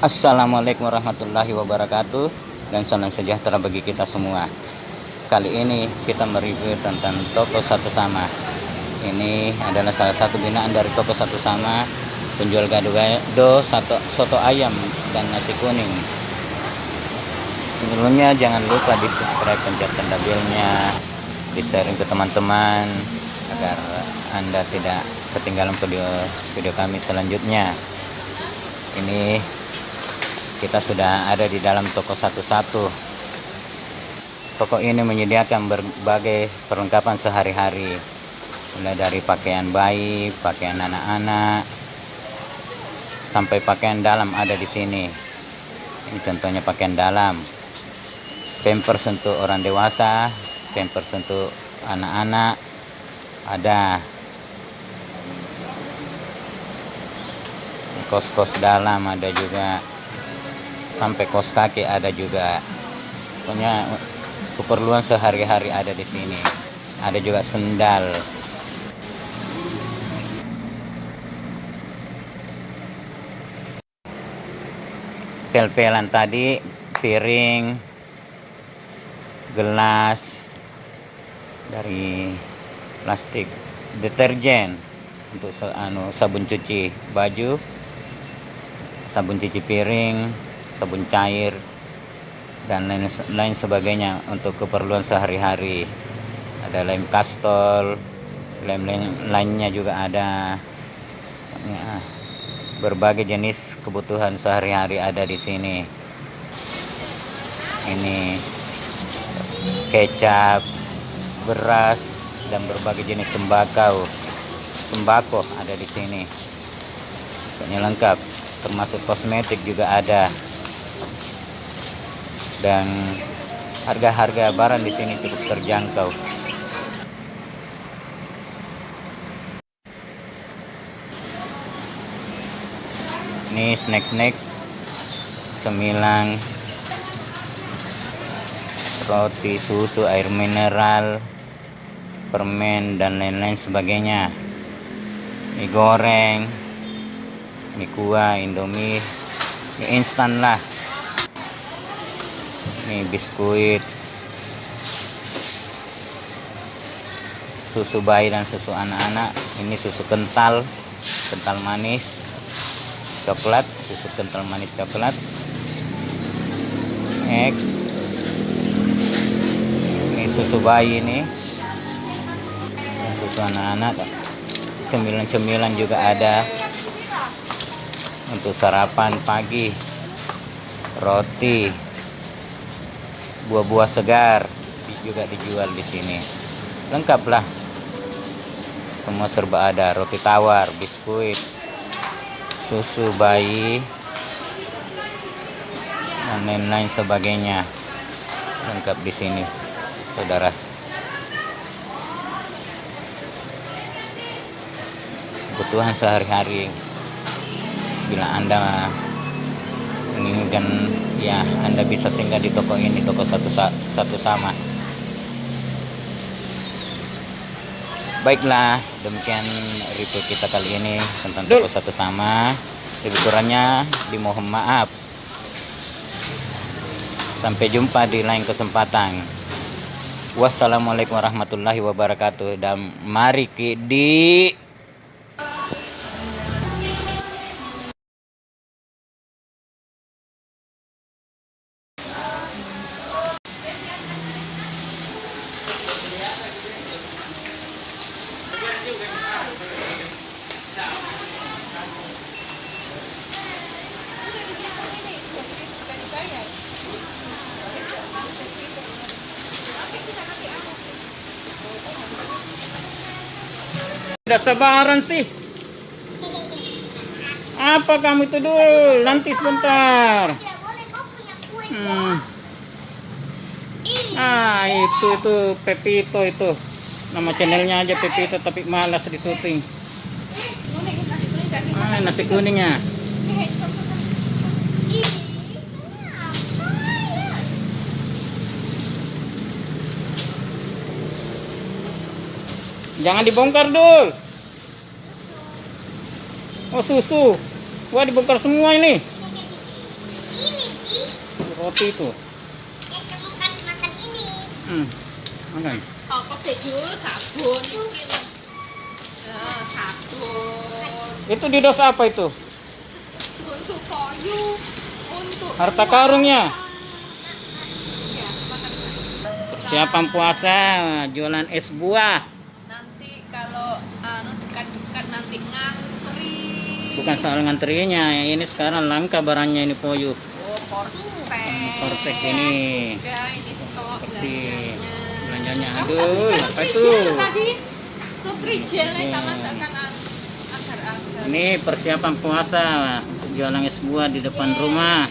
Assalamualaikum warahmatullahi wabarakatuh, dan salam sejahtera bagi kita semua. Kali ini kita mereview tentang Toko Satu Sama. Ini adalah salah satu binaan dari Toko Satu Sama, penjual gado-gado, soto ayam, dan nasi kuning. Sebelumnya jangan lupa di subscribe, pencet tanda belnya, di sharing ke teman-teman agar Anda tidak ketinggalan video kami selanjutnya. Ini kita sudah ada di dalam Toko Satu. Toko ini menyediakan berbagai perlengkapan sehari-hari, mulai dari pakaian bayi, pakaian anak-anak, sampai pakaian dalam ada di sini. Ini contohnya pakaian dalam, pampers untuk orang dewasa, pampers untuk anak-anak ada, kos-kos dalam ada juga, sampai kos kaki ada juga. Pokoknya keperluan sehari-hari ada di sini. Ada juga sendal. Pel-pelan tadi, piring, gelas dari plastik, deterjen untuk sabun cuci baju, sabun cuci piring, sabun cair, dan lain sebagainya untuk keperluan sehari-hari. Ada lem kastol, lem lainnya juga ada. Ya, berbagai jenis kebutuhan sehari-hari ada di sini. Ini kecap, beras, dan berbagai jenis sembako ada di sini. Pokoknya lengkap, termasuk kosmetik juga ada. Dan harga-harga barang di sini cukup terjangkau. Ini snack, cemilan, roti, susu, air mineral, permen, dan lain-lain sebagainya. Mie goreng, mie kuah, indomie, mie instan lah. Ini biskuit, susu bayi dan susu anak-anak. Ini susu kental manis, coklat, susu kental manis coklat, egg. Ini susu bayi, ini susu anak-anak. Cemilan juga ada untuk sarapan pagi, roti, buah-buah segar juga dijual di sini. Lengkap lah, semua serba ada. Roti tawar, biskuit, susu bayi, dan lain-lain sebagainya. Lengkap di sini, saudara. Kebutuhan sehari-hari. Bila Anda menginginkan, ya Anda bisa singgah di toko ini, Toko Satu Sama. Baiklah, demikian review kita kali ini tentang Toko Satu Sama. Lebih kurangnya dimohon maaf. Sampai jumpa di lain kesempatan. Wassalamualaikum warahmatullahi wabarakatuh, dan mari di Tidak sabaran sih. Apa kamu itu dulu? Nanti sebentar. Itu Pepito itu. Nama channelnya aja Pepito, tapi malas di syuting. Nasi kuningnya. Jangan dibongkar dul. Oh, susu. Wah, dibongkar semua ini. roti itu. Makan ini. Makan. Apa sih Jul? Sabun iki lho. Sabun. Itu di dos apa itu? Susu koyu untuk Harta karungnya. Ya, makan. Persiapan puasa, jualan es buah. Nanti kalau dekat-dekat nanti ngantri. Bukan soal ngantrinya, ini sekarang langka barangnya ini Poyu. Oh, Porsche. Porsche ini. Ya, ini stok Bersih. Belanjanya. Kamu Aduh, tadi apa kan itu? tadi Nutri gel kita masakan agar-agar. Ini persiapan puasa untuk jualan es buah di depan rumah.